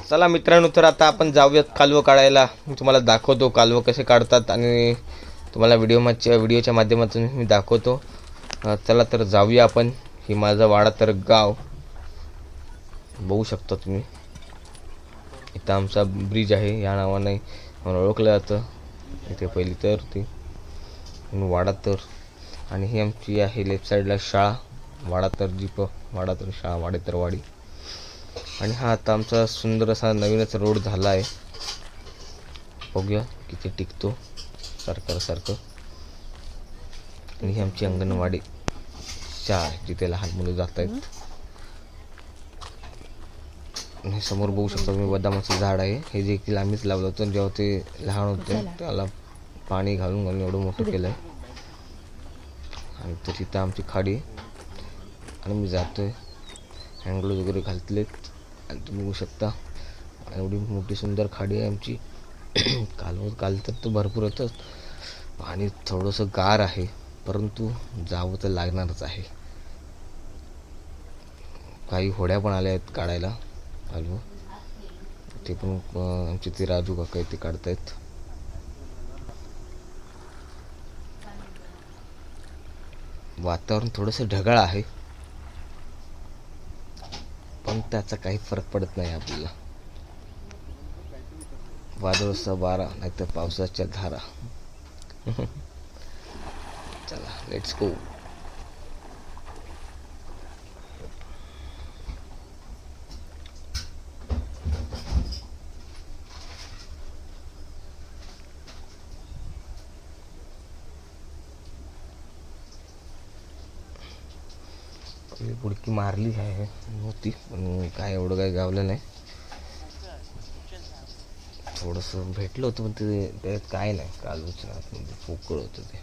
चला मित्रांनो, तर आता आपण जाऊयात कालवं काढायला. मी तुम्हाला दाखवतो कालवं कसे काढतात आणि तुम्हाला व्हिडिओच्या माध्यमातून मी दाखवतो. चला तर जाऊया आपण. ही माझा वाडा तर गाव बघू शकता तुम्ही. इथं आमचा ब्रिज आहे, या नावाने म्हणून ओळखलं जातं. इथे पहिली तर ती वाडा तर, आणि ही आमची आहे लेफ्ट साईडला शाळा. वाडा तर वाडा तर शाळा, वाडे तर वाडी. आणि हा आता आमचा सुंदर असा नवीनच रोड झाला आहे. बघूया किती टिकतो सारखं. आणि ही आमची अंगणवाडी शाळा जिथे लहान मुलं जात आहेत. आणि समोर बघू शकता तुम्ही बदामाचं झाड आहे. हे देखील आम्हीच लावलं होतं जेव्हा ते लहान होते. त्याला पाणी घालून एवढं मोठं केलं आहे. आणि तर तिथं आमची खाडी आणि मी जातोय. हँडग्लोव्ज वगैरे घातलेत आणि तुम्ही बघू शकता एवढी मोठी सुंदर खाडी आहे आमची. काल तर भरपूर होतं. पाणी थोडंसं गार आहे, परंतु जावं तर लागणारच आहे. काही होड्या पण आल्या आहेत काढायला कालवं. ते पण आमचे ते राजू काका ते काढतायत. वातावरण थोडंसं ढगाळ आहे, पण त्याचा काही फरक पडत नाही आपल्याला. वादळाचा वारा नाहीतर पावसाच्या धारा. चला लेट्स गो. बुडकी मारली आहे होती, पण काय एवढं काय गावलं नाही. थोडंसं भेटलं होतं, पण ते त्यात काय नाही. कालवच्या आतमध्ये पोकळ होतं ते.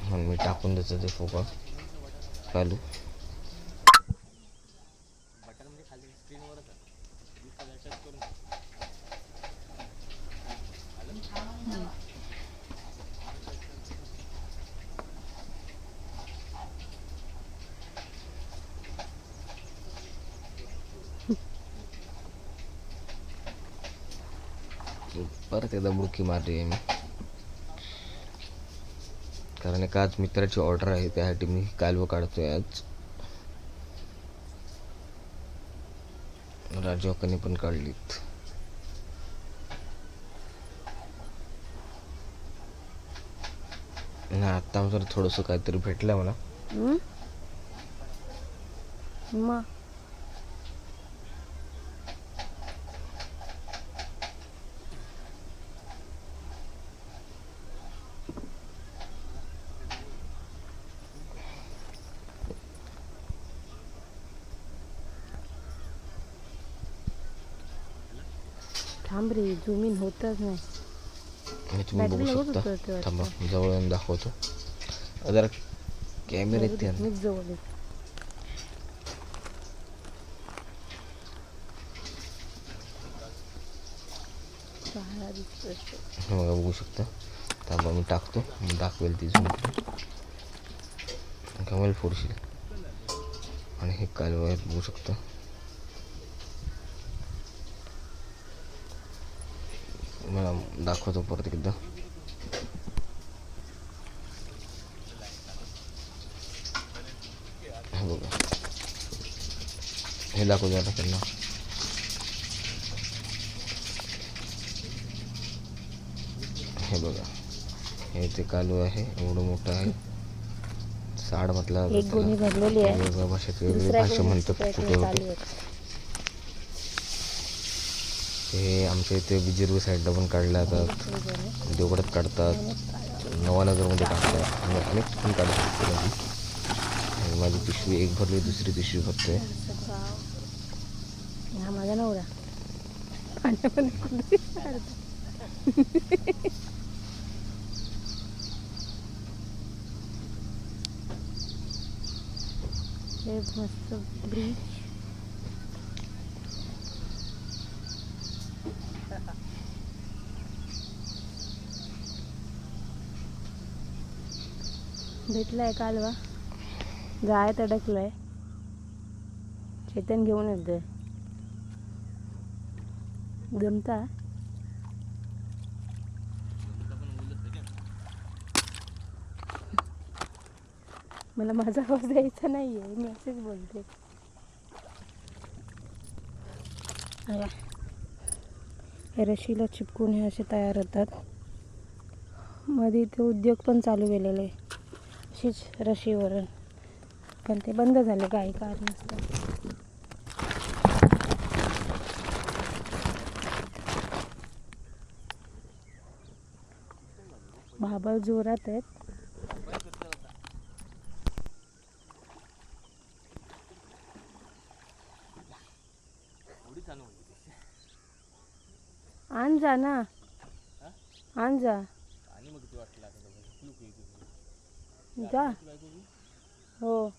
म्हणून मी टाकून द्यायचं ते फोकळ कालू. परत एकदा बुडकी मारली आहे मी, कारण एक आज मित्राची ऑर्डर आहे, त्यासाठी मी कालवं काढतोय आज. राजू काकांनी पण काढलीत. ना आता जर थोडंसं काहीतरी भेटलं मला. थांब रे, झूम इन होतच नाही. हे तुम्ही बघू शकता. थांबा जवळ येऊन दाखवतो जरा. कॅमेरा येते जवळ बघू शकता. थांबा मी टाकतो, दाखवेल ती झूम कमेल फोडशील. आणि हे कालवं बघू शकता. मला दाखवतो परत एकदा. हे बघा, हे दाखवतो आता त्यांना. हे बघा, हे ते कालू आहे, एवढं मोठं आहे. साड म्हटलं वेगवेगळ्या भाषेत वेगवेगळ्या भाषा म्हणतात कुठे. हे आमच्या इथे विजिरवी साईडला पण काढल्या जातात, देवगडात काढतात, नवानगरमध्ये काढतात आणि अनेक ठिकाणी काढतात नदी. माझी पिशवी एक भरली, दुसरी पिशवी भरते. हा माझा नवरा मस्त ब्रिज. भेटलाय कालवा, जाळ्यात अडकलाय. चेतन घेऊन येतोय. जमता मला माझा आवाज द्यायचा नाहीये, मी असेच बोलते. हे रशीला चिपकून हे असे तयार होतात. मध्ये ते उद्योग पण चालू केलेले अशीच रशीवरून, पण ते बंद झाले काही कारणास्तव. भाबळ जोरात आहेत. आण जा ना, आण जा जा. हो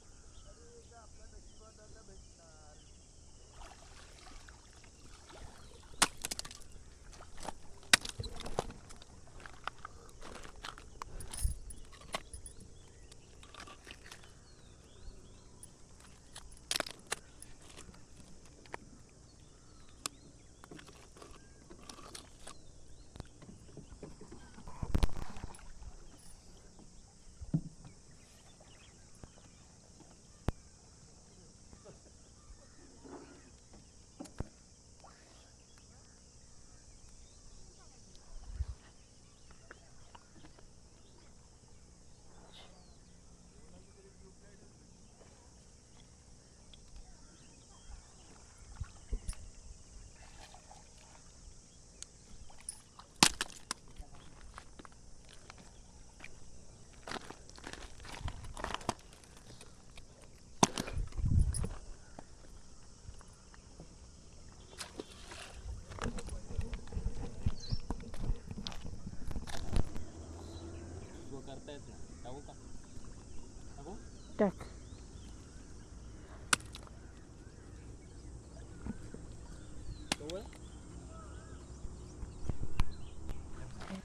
टाक.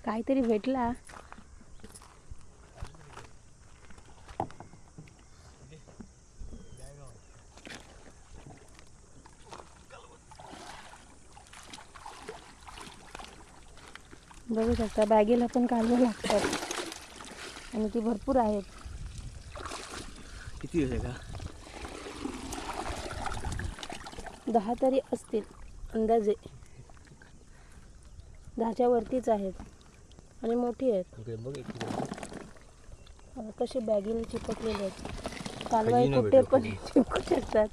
काहीतरी भेटला. बघू शकता बॅगेला पण कालवं लागतात आणि ती भरपूर आहेत. किती आहे का? 10 तरी असतील अंदाजे. 10च्या वरतीच आहेत आणि मोठी आहेत. कशी बॅगेला चिपकलेले आहेत. कालवा कुठे पण चिपकू शकतात.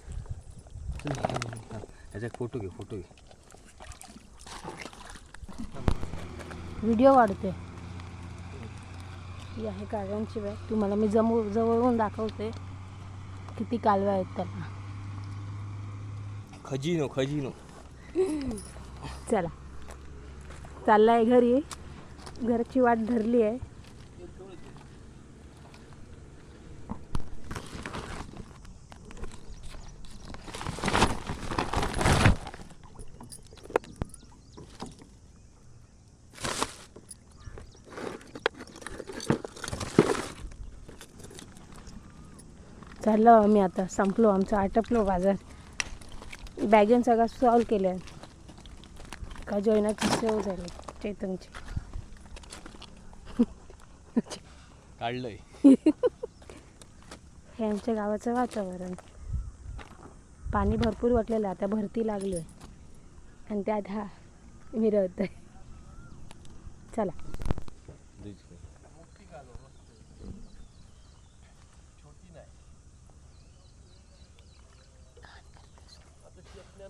याचा फोटो घे, फोटो घे. व्हिडिओ वाढते. ही आहे कालव्यांची बॅग. तुम्हाला मी जवळून दाखवते किती कालव्या आहेत त्याला. खजिनो खजिनो. चला चाललाय घरी. घरची वाट धरली आहे. चाललो आम्ही आता. संपलो आमचं, आटपलो बाजार. बॅगेन सगळं सॉल्व केलं. का जॉईनाची सेव झाली चैतनची. काढलंय. हे आमच्या गावाचं वातावरण. पाणी भरपूर वाटलेलं, आता भरती लागली आहे आणि त्यात हा मिरवत आहे. चला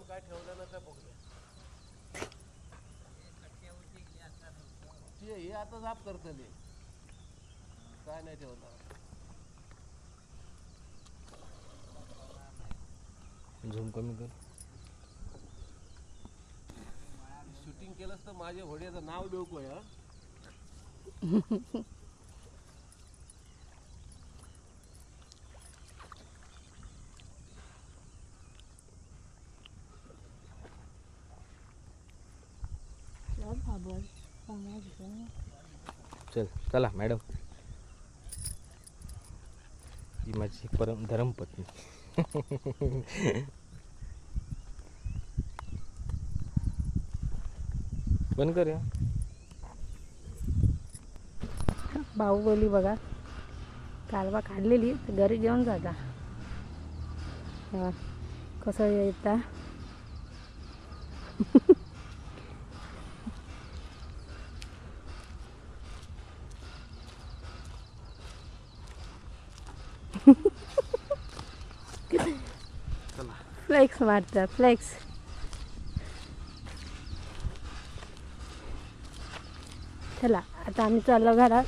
काय ठेवलं ना काय बघूया. हे आता साफ करतले, काय नाही ठेवणार. झूम कमी कर. शूटिंग केलंस तर माझ्या घोड्याचं नाव डोको आहे. चल चला मॅडम. ही माझी धर्मपत्नी. बंद कर या. बाहुबली बघा कालवा काढलेली तर घरी घेऊन जाता. कसं येता फ्लेक्स मारतात फ्लेक्स. चला आता आम्ही चाललो घरात.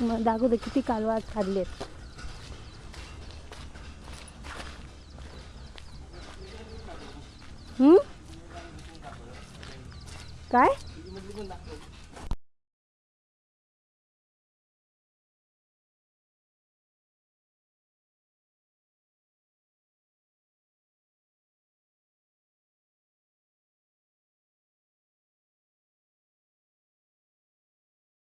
मग दाखवतो किती कालवा काढलेत.